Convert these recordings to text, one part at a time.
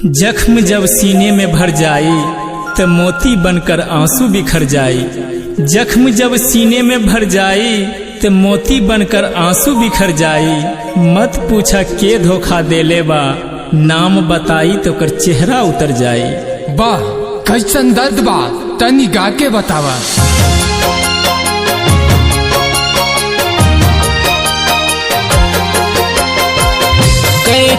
जख्म जब सीने में भर जाई तो मोती बनकर आंसू बिखर जाई। जख्म जब सीने में भर जाई तो मोती बनकर आंसू बिखर जाई। मत पूछा के धोखा देले बा, नाम बताई तो कर चेहरा उतर जाई। वाह कैसन दर्द बा, तनी गा के बतावा।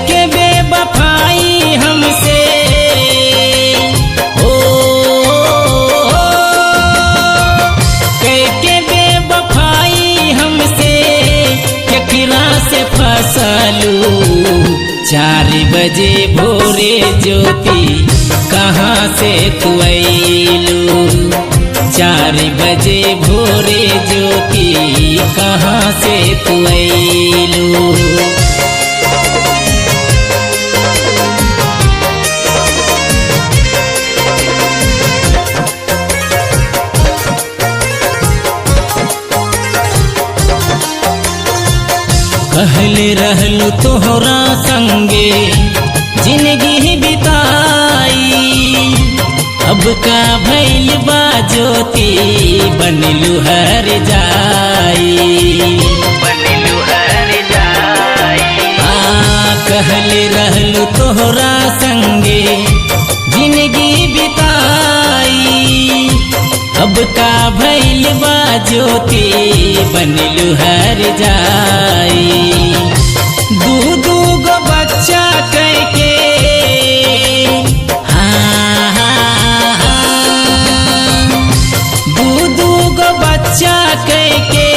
के बेवफाई हमसे के बेवफाई हमसे केकरा से फसलू। 4 बजे भोरे ज्योति कहाँ से तू अइलू। 4 बजे भोरे ज्योति कहाँ से तू अइलू। कहले रहलू तोहरा संगे जिंदगी बिताई। अब का भइल बा ज्योति बनलू हर जाई। कहले रहलू तोहरा संगे जिंदगी बिताई। अब का भइल बा ज्योति बनलू हर जाई। दू गो बच्चा करके दू गो बच्चा करके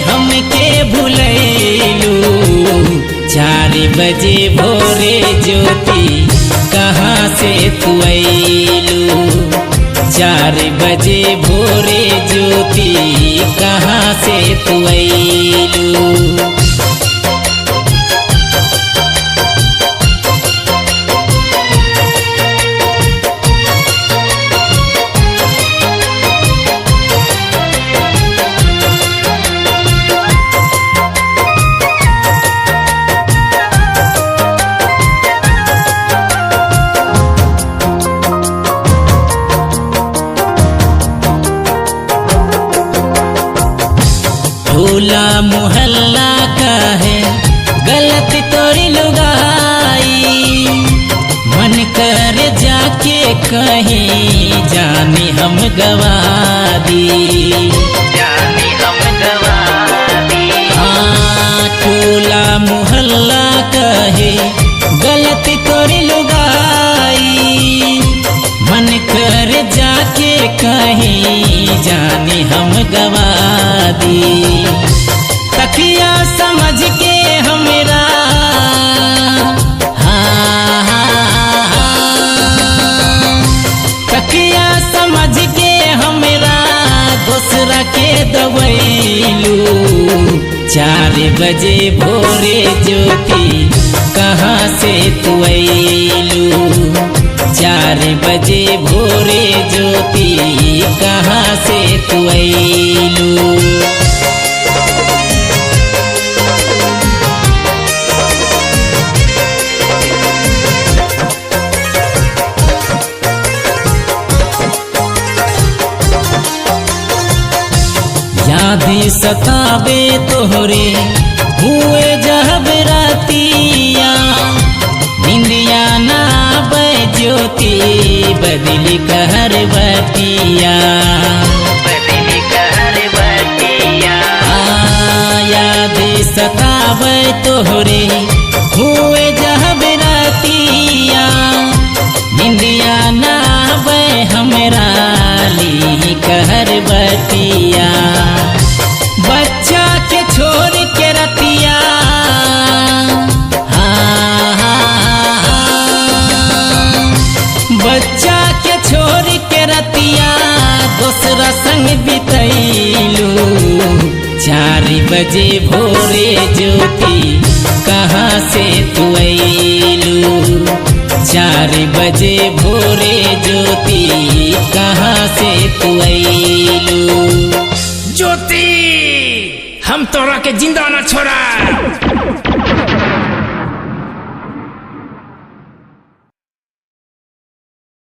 हमके भुलैलू। 4 बजे भोरे ज्योति कहाँ से तू अइलू। 4 बजे भोरे ज्योति कहाँ से तू अइलू। टोला मोहल्ला का है गलत तोरी लुगाई। मन कर जाके कहीं जाने हम गवा दी। टोला मोहल्ला का है गलत तोरी लुगाई। मन कर जाके कहीं जाने हम गवा दी। तकिया समझ के हमरा तकिया समझ के हमरा दूसरा के दबैलू। 4 बजे भोरे ज्योति कहाँ से तू अइलू। 4 बजे भोरे ज्योति कहाँ से तू अइलू। यादें सतावे तोहरे हुए जब रातिया। निंदिया ना आवे ज्योति बदली कहर बतिया। यादें सतावे तोहरे हुए जब रातिया। निंदिया ना आवे हमरा ली कहर बतिया। बच्चा के छोड़ के रतिया बच्चा के छोड़ के रतिया दूसरा संग बितैलू। 4 बजे भोरे ज्योति कहाँ से तू अइलू। 4 बजे भोरे ज्योति कहाँ से तू अइलू। ज्योति हम तोरा के जिंदा न छोड़ा।